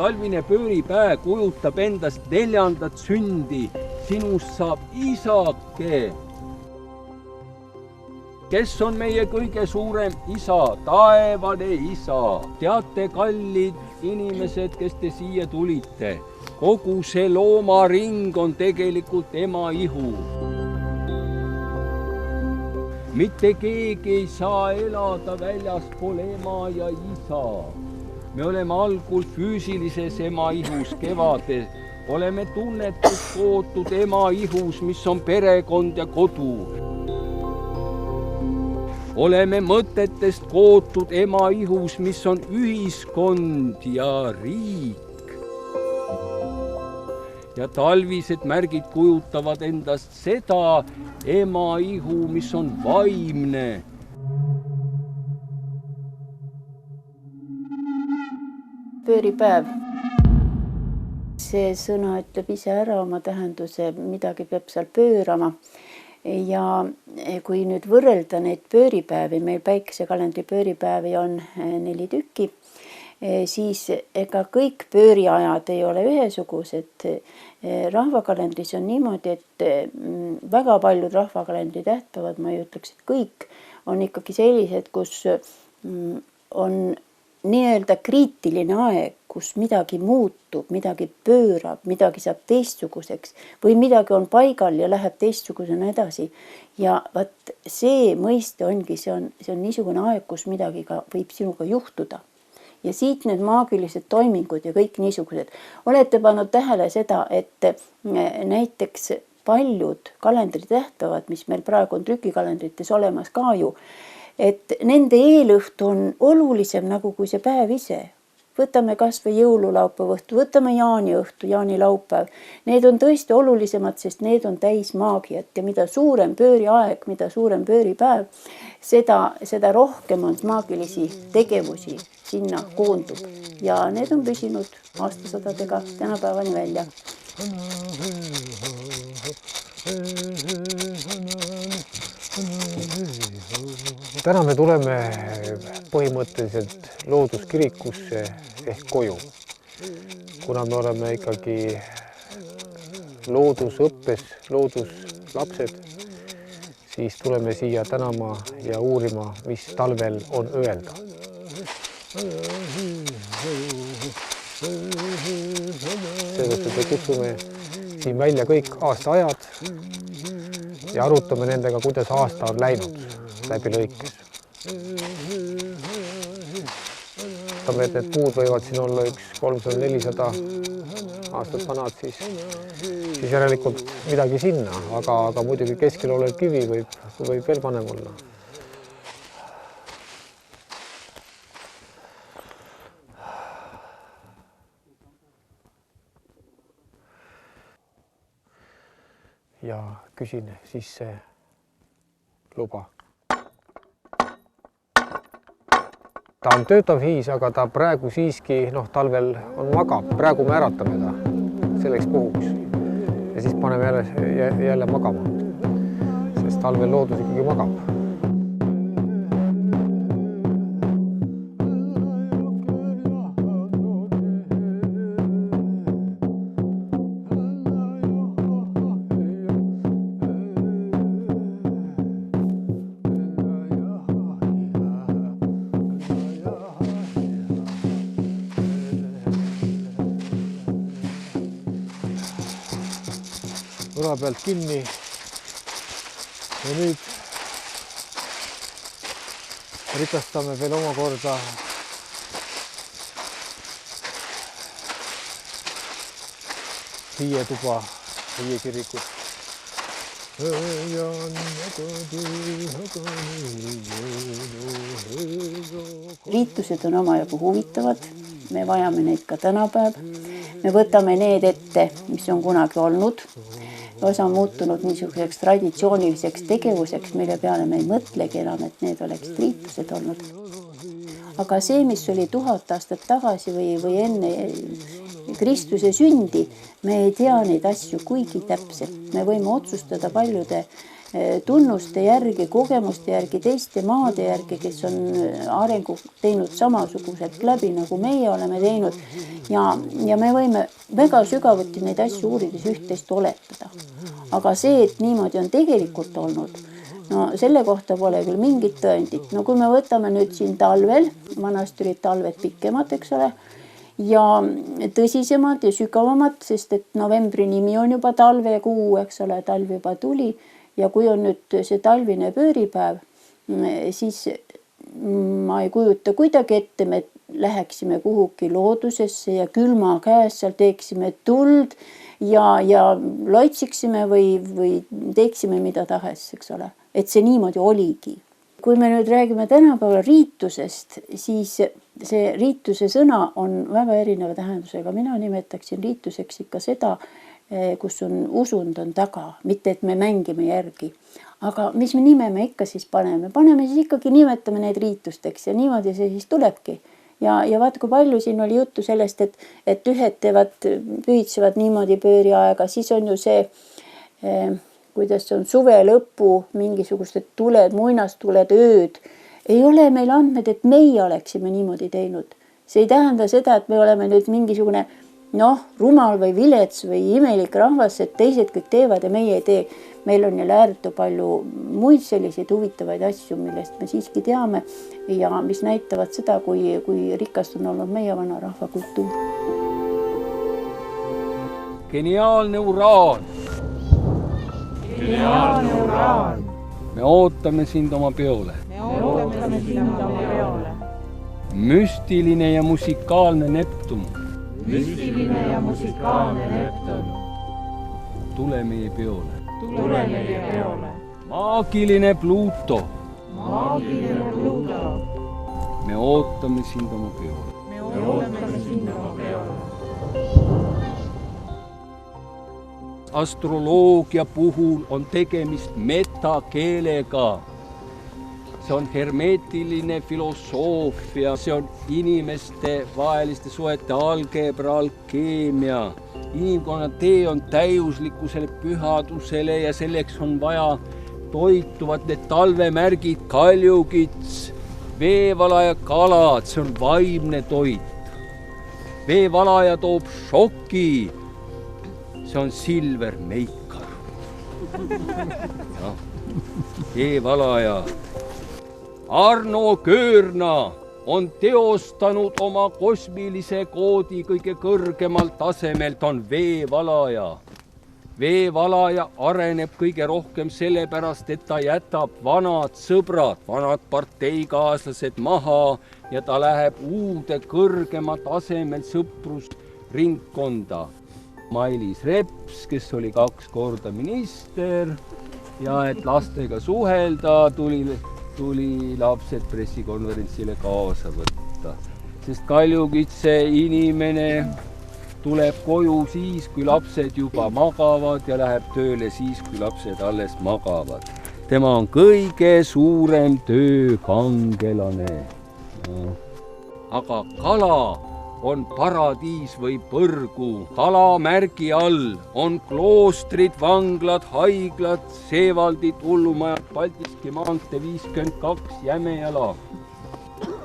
talvine pööripäev kujutab endast 4. sündi. Sinust saab isake. Kes on meie kõige suurem isa? Taevane isa. Teate, kallid inimesed, kes te siia tulite? Kogu see loomaring on tegelikult ema ihu. Mitte keegi ei saa elada väljaspool ema ja isa. Me oleme algul füüsilises ema ihus kevades. Oleme tunnetust kootud ema ihus, mis on perekond ja kodu. Oleme mõtetest kootud ema ihus, mis on ühiskond ja riik. Ja talvised märgid kujutavad endast seda ema ihu, mis on vaimne. Pööripäev. See sõna ütleb ise ära oma tähenduse, midagi peab seal pöörama. Ja kui nüüd võrrelda neid pööripäevi, meil päikesekalendri pööripäevi on 4 tükki, siis ega kõik pööriajad ei ole ühesugused. Rahvakalendris on niimoodi, et väga paljud rahvakalendri tähtpäevad, ma ei ütleks, et kõik, on ikkagi sellised, kus on nii-öelda kriitiline aeg, kus midagi muutub, midagi pöörab, midagi saab teistsuguseks või midagi on paigal ja läheb teistsugusena edasi. Ja vaat see mõiste ongi, see on niisugune aeg, kus midagi ka võib sinuga juhtuda. Ja siit need maagilised toimingud ja kõik niisugused. Olete pannud tähele seda, et näiteks paljud kalendri tähtpäevad, mis meil praegu on trükikalendrites olemas ka ju, et nende eelõhtu on olulisem nagu kui see päev ise. Võtame kas või jõululaupäeva õhtu, võtame jaaniõhtu, jaanilaupäev. Need on tõesti olulisemad, sest need on täis maagiat ja mida suurem pööriaeg, mida suurem pööripäev, seda rohkem on maagilisi tegevusi sinna koondub. Ja need on püsinud aastasadadega tänapäevani välja. Täna me tuleme põhimõtteliselt looduskirikusse ehk koju. Kuna me oleme ikkagi loodusõppes, looduslapsed, siis tuleme siia tänama ja uurima, mis talvel on öelda. Seetõttu me kutsume siin välja kõik aastaajad ja arutame nendega, kuidas aasta on läinud läbi lõikes. Need puud võivad siin olla 300-400 aastat vanad, siis järelikult midagi sinna, aga muidugi keskel olev kivi võib veel vanem olla. Ja küsin siis see luba. Ta on töötav hiis, aga ta praegu siiski talvel on magab. Praegu me äratame ta selleks puhuks ja siis paneme jälle magama, sest talvel loodus ikkagi magab. Võra pealt kinni ja nüüd rikastame veel omakorda hiietuba, hiiekirikut. Riitused on omajagu huvitavad, me vajame neid ka tänapäev. Me võtame need ette, mis on kunagi olnud. Osa on muutunud niisuguseks traditsiooniliseks tegevuseks, mille peale me ei mõtlegi enam, et need oleks riitused olnud. Aga see, mis oli 1000 aastat tagasi või enne Kristuse sündi, me ei tea neid asju kuigi täpselt. Me võime otsustada paljude tunnuste järgi, kogemuste järgi, teiste maade järgi, kes on arengu teinud samasuguselt läbi, nagu meie oleme teinud. Ja me võime väga sügavuti neid asju uurides üht-teist oletada. Aga see, et niimoodi on tegelikult olnud, no selle kohta pole küll mingit tõendit. No kui me võtame nüüd siin talvel, vanasti olid talved pikemad, eks ole, ja tõsisemad ja sügavamad, sest et novembri nimi on juba talvekuu, eks ole, talv juba tuli. Ja kui on nüüd see talvine pööripäev, siis ma ei kujuta kuidagi ette, me läheksime kuhugi loodusesse ja külma käes seal teeksime tuld ja loitsiksime või teeksime mida tahes, eks ole. Et see niimoodi oligi. Kui me nüüd räägime tänapäeval riitusest, siis see riituse sõna on väga erineva tähendusega. Mina nimetaksin riituseks ikka seda, kus on usund on taga, mitte et me mängime järgi. Aga mis me nime me ikka siis paneme? Paneme siis ikkagi nimetame need riitusteks ja niimoodi see siis tulebki. Ja vaat kui palju siin oli juttu sellest, et ühed pühitsevad niimoodi pööriaega, siis on ju see, kuidas on suve lõpu, mingisugused tuled, muinastuled, ööd. Ei ole meil andmed, et meie oleksime niimoodi teinud. See ei tähenda seda, et me oleme nüüd mingisugune rumal või vilets või imelik rahvas, et teised kõik teevad ja meie ei tee. Meil on jälle ääretu palju muid selliseid huvitavaid asju, millest me siiski teame ja mis näitavad seda, kui rikas on olnud meie vana rahvakultuur. Geniaalne uraan! Geniaalne uraan! Me ootame sind oma peole. Müstiline ja musikaalne Neptun. Müstiline ja musikaalne Neptun. Tule meie peole. Tule meie peole. Maagiline Pluto. Maagiline Pluto. Me ootame sind oma peole. Me ootame sind oma peole. Astroloogia puhul on tegemist metakeelega. See on hermeetiline filosoofia, see on inimeste vaheliste suhete algebra, alkeemia. Inimkonna tee on täiuslikkusele, pühadusele ja selleks on vaja toituvad need talvemärgid, kaljukits, veevalaja kalad, see on vaimne toit. Veevalaja toob šoki, see on Silver Meikar. Veevalaja. Arno Köörna on teostanud oma kosmilise koodi kõige kõrgemal tasemelt, on veevalaja. Veevalaja areneb kõige rohkem sellepärast, et ta jätab vanad sõbrad, vanad parteikaaslased maha ja ta läheb uude kõrgema tasemel sõprusringkonda. Mailis Reps, kes oli 2 korda minister ja et lastega suhelda, tuli lapsed pressikonverentsile kaasa võtta. Sest kaljukitse inimene tuleb koju siis, kui lapsed juba magavad ja läheb tööle siis, kui lapsed alles magavad. Tema on kõige suurem töökangelane. Aga kala on paradiis või põrgu. Kalamärgi all on kloostrid, vanglad, haiglad, Seevaldid, hullumajad, Paldiski maantee 52, Jämejala.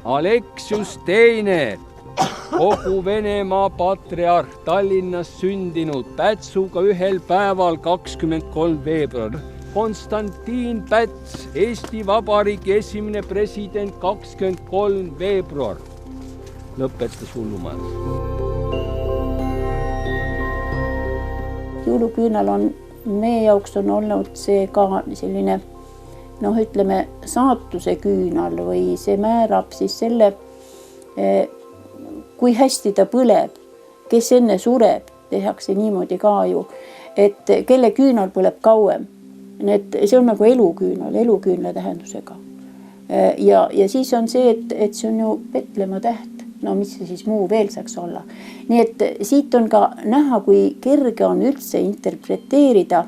Aleksius II, kogu Venemaa patriarh, Tallinnas sündinud, Pätsuga ühel päeval 23. veebruar. Konstantin Päts, Eesti Vabariigi esimene president 23. veebruar. Lõpetas hullumajas. Jõuluküünal on meie jaoks on olnud see ka selline, ütleme, saatuse küünal või see määrab siis selle, kui hästi ta põleb, kes enne sureb, tehakse niimoodi ka ju, et kelle küünal põleb kauem. See on nagu eluküünla tähendusega. Ja siis on see, et see on ju Petlemma täht. No mis see siis muu veel saaks olla. Nii et siit on ka näha, kui kerge on üldse interpreteerida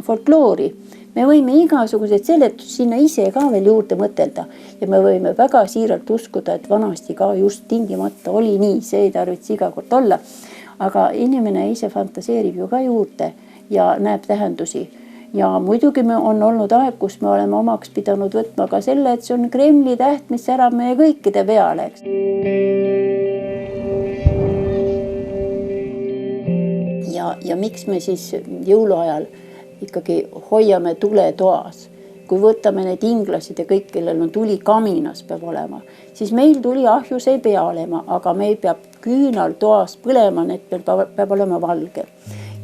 folkloori. Me võime igasugused seletusi sinna ise ka veel juurde mõtelda ja me võime väga siiralt uskuda, et vanasti ka just tingimata oli nii, see ei tarvitse iga kord olla. Aga inimene ise fantaseerib ju ka juurde ja näeb tähendusi. Ja muidugi me on olnud aeg, kus me oleme omaks pidanud võtma ka selle, et see on Kremli täht, mis särab meie kõikide peale, eks. Ja miks me siis jõuluajal ikkagi hoiame tule toas? Kui võtame need inglased ja kõik, kellel on tuli kaminas peab olema, siis meil tuli ahjus ei pea olema, aga meil peab küünal toas põlema, need peab olema valge.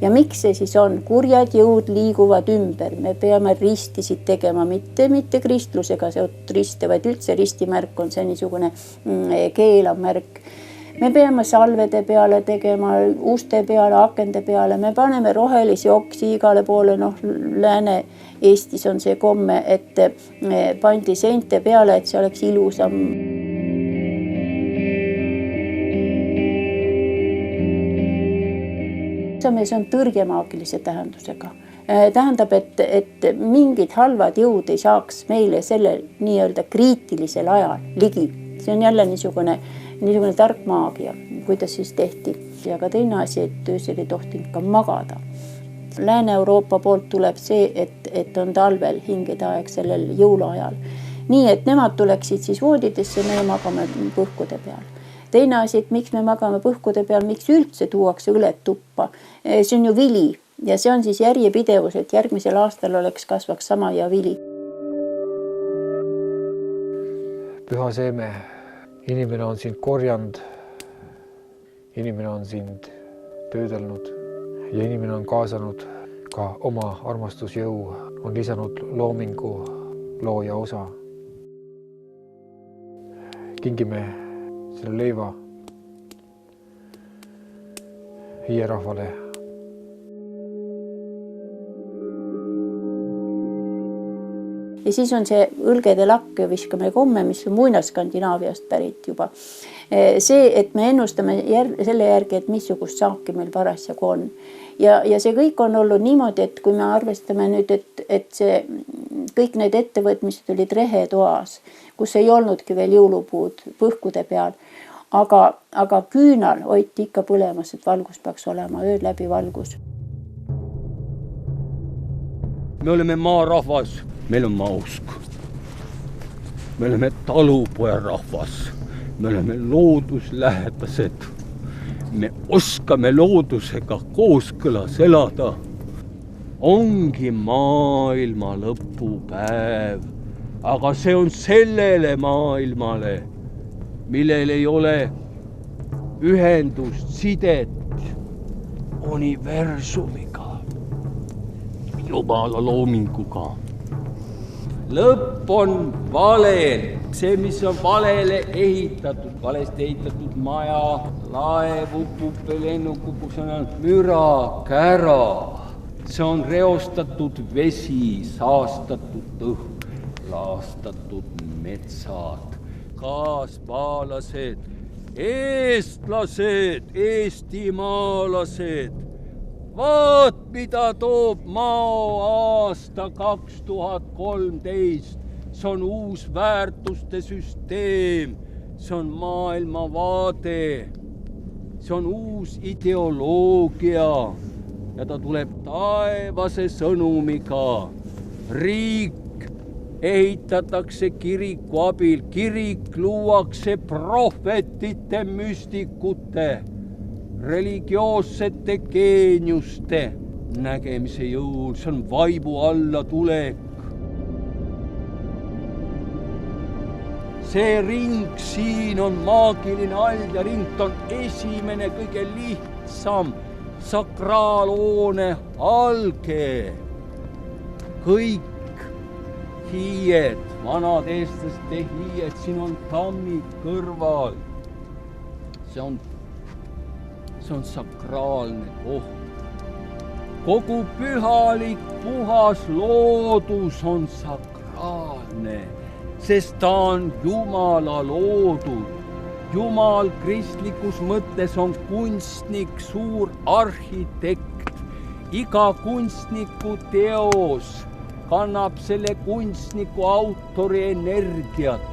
Ja miks see siis on? Kurjad jõud liiguvad ümber. Me peame ristisid tegema, mitte kristlusega seotud riste, vaid üldse ristimärk on see niisugune keelav märk. Me peame salvede peale tegema, uste peale, akende peale, me paneme rohelisi oksi igale poole, Lääne-Eestis on see komme, et pandi seinte peale, et see oleks ilusam. See on tõrjemaagilise tähendusega. Tähendab, et mingid halvad jõud ei saaks meile selle nii-öelda kriitilisel ajal ligi. See on jälle niisugune tark maagia, kuidas siis tehti. Ja ka teine asi, et öösel ei tohtinud ka magada. Lääne-Euroopa poolt tuleb see, et on talvel hingede aeg sellel jõuluajal. Nii, et nemad tuleksid siis voodidesse, me magame põhkude peal. Teine asi, et miks me magame põhkude peal, miks üldse tuuakse õled tuppa. See on ju vili ja see on siis järjepidevus, et järgmisel aastal kasvaks sama ja vili. Püha seeme, inimene on sind korjanud, inimene on sind töödelnud ja inimene on kaasanud ka oma armastusjõu, on lisanud loomingu looja osa. Kingime selle leiva hierahvale. Ja siis on see õlgede lakk ja viskame komme, mis on Muina-Skandinaaviast pärit juba. See, et me ennustame selle järgi, et missugust saaki meil parasjagu on. Ja see kõik on olnud niimoodi, et kui me arvestame nüüd, et see kõik need ettevõtmised olid rehetoas, kus ei olnudki veel jõulupuud põhkude peal, aga küünal hoiti ikka põlemas, et valgus peaks olema, ööd läbi valgus. Me oleme maarahvas, meil on mausk. Me oleme talupojarahvas, me oleme looduslähedased. Me oskame loodusega kooskõlas elada. Ongi maailma lõpupäev, aga see on sellele maailmale, millel ei ole ühendust, sidet universumiga, Jumala loominguga. Lõpp on valel, see, mis on valele ehitatud, valesti ehitatud maja, laev upub, lennuk upub, see on müra, kära. See on reostatud vesi, saastatud õhk, laastatud metsad, kaasmaalased, eestlased, eestimaalased. Vaat, mida toob Mao aasta 2013. See on uus väärtuste süsteem, see on maailmavaade, see on uus ideoloogia. Ja ta tuleb taevase sõnumiga. Riik ehitatakse kiriku abil, kirik luuakse prohvetite, müstikute, religioossete geeniuste nägemise jõul. See on vaibu alla tulek. See ring siin on maagiline all ja ring on esimene, kõige lihtsam sakraalhoone alge. Kõik hiied, vanad eestlaste hiied, siin on tammid kõrval. See on sakraalne koht. Kogu pühalik, puhas loodus on sakraalne, sest ta on Jumala loodud. Jumal kristlikus mõttes on kunstnik, suur arhitekt. Iga kunstniku teos kannab selle kunstniku autori energiat,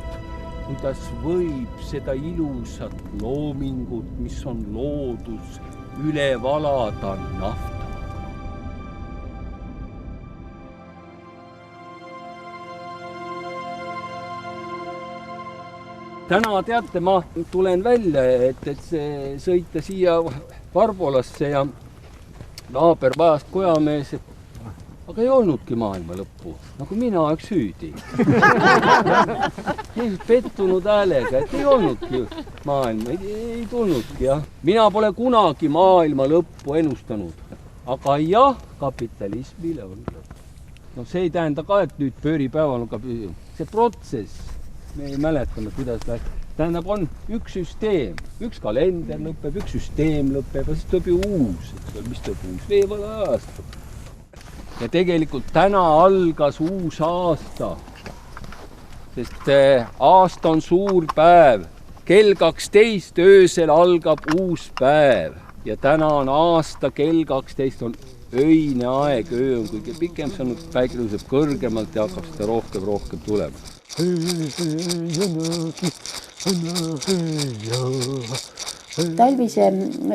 kuidas võib seda ilusat loomingut, mis on loodus, üle valada naftaga. täna teate, ma tulen välja, et see sõita siia Varbolasse ja naaber vajast kojamees, aga ei olnudki maailma lõppu, nagu mina oleks süüdi. Pettunud häälega, et ei olnudki maailma, ei tulnudki, jah. Mina pole kunagi maailma lõppu ennustanud, aga jah, kapitalismile on lõpp. No see ei tähenda ka, et nüüd pööripäeval on ka see protsess, me ei mäletame, kuidas läks. Tähendab, on üks süsteem, üks kalender lõpeb, üks süsteem lõpeb ja siis tuleb ju uus, mis tuleb uus veevala aasta. Ja tegelikult täna algas uus aasta, sest aasta on suur päev. Kell 12 öösel algab uus päev ja täna on aasta, kell 12 on öine aeg, öö on kõige pikem, see on päike tõuseb kõrgemalt ja hakkab seda rohkem tulema. Talvise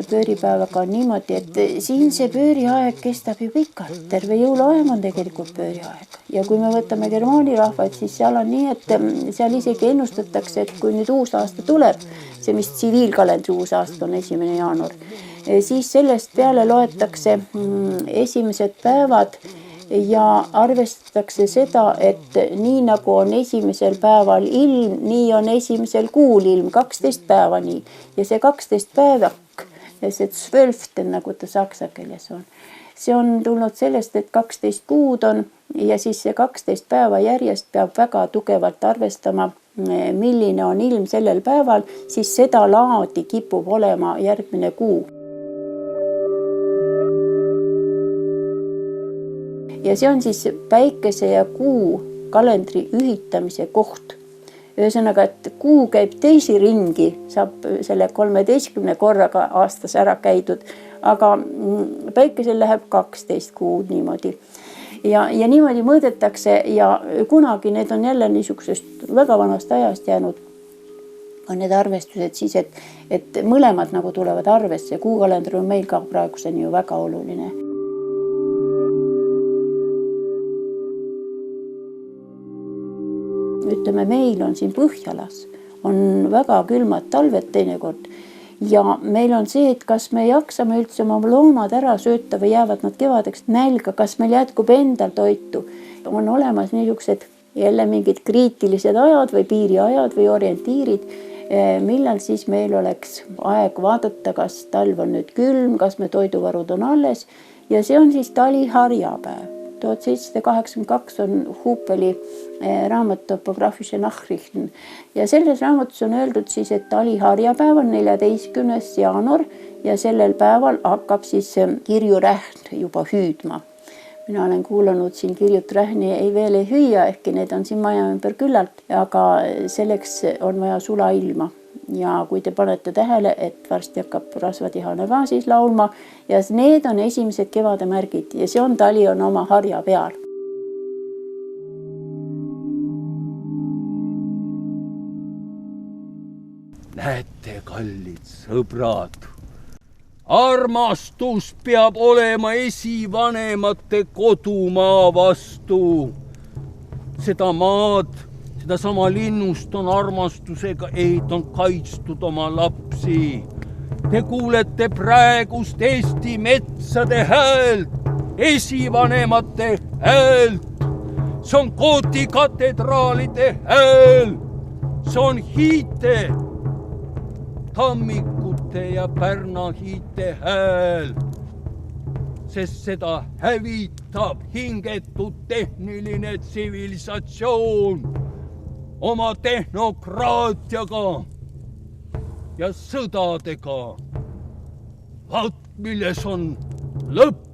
pööripäevaga on niimoodi, et siin see pööriaeg kestab ju pikalt. Terve jõuluaeg on tegelikult pööriaeg. Ja kui me võtame germaani rahvaid, siis seal on nii, et seal isegi ennustatakse, et kui nüüd uus aasta tuleb, see mis tsiviilkalendri uus aasta on 1. jaanuar, siis sellest peale loetakse esimesed päevad ja arvestatakse seda, et nii nagu on esimesel päeval ilm, nii on esimesel kuul ilm, 12 päeva nii. Ja see 12 päevak, see 12, nagu ta saksa keeles on, see on tulnud sellest, et 12 kuud on ja siis see 12 päeva järjest peab väga tugevalt arvestama, milline on ilm sellel päeval, siis seda laadi kipub olema järgmine kuu. Ja see on siis päikese ja kuu kalendri ühitamise koht. Ühesõnaga, et kuu käib teisi ringi, saab selle 13 korraga aastas ära käidud, aga päikesel läheb 12 kuud niimoodi. Ja niimoodi mõõdetakse ja kunagi need on jälle niisugusest väga vanast ajast jäänud, on need arvestused siis, et mõlemad nagu tulevad arvesse. Kuukalender on meil ka praeguseni ju väga oluline. Ütleme, meil on siin Põhjalas, on väga külmad talved teinekord ja meil on see, et kas me jaksame üldse oma loomad ära sööta või jäävad nad kevadeks nälga, kas meil jätkub endal toitu. On olemas niisugused jälle mingid kriitilised ajad või piiriajad või orientiirid, millal siis meil oleks aeg vaadata, kas talv on nüüd külm, kas me toiduvarud on alles ja see on siis taliharjapäev. 1782 on Hupeli raamat Topografische Nachrichten ja selles raamatus on öeldud siis, et taliharjapäev on 14. jaanuar ja sellel päeval hakkab siis kirjurähn juba hüüdma. Mina olen kuulanud siin kirjut rähni veel ei hüüa, ehkki need on siin maja ümber küllalt, aga selleks on vaja sula ilma. Ja kui te panete tähele, et varsti hakkab rasvatihane ka siis laulma ja need on esimesed kevade märgid ja see on tali on oma harja peal. Näete, kallid sõbrad, armastus peab olema esivanemate kodumaa vastu. Seda maad, seda sama linnust on armastusega on kaitstud oma lapsi. Te kuulete praegust Eesti metsade häält, esivanemate häält. See on Kooti katedraalide hääl. See on hiite, tammikute ja Pärna hiite hääl. Sest seda hävitab hingetud tehniline tsivilisatsioon oma tehnokraatiaga ja sõdadega. Vaat milles on lõpp.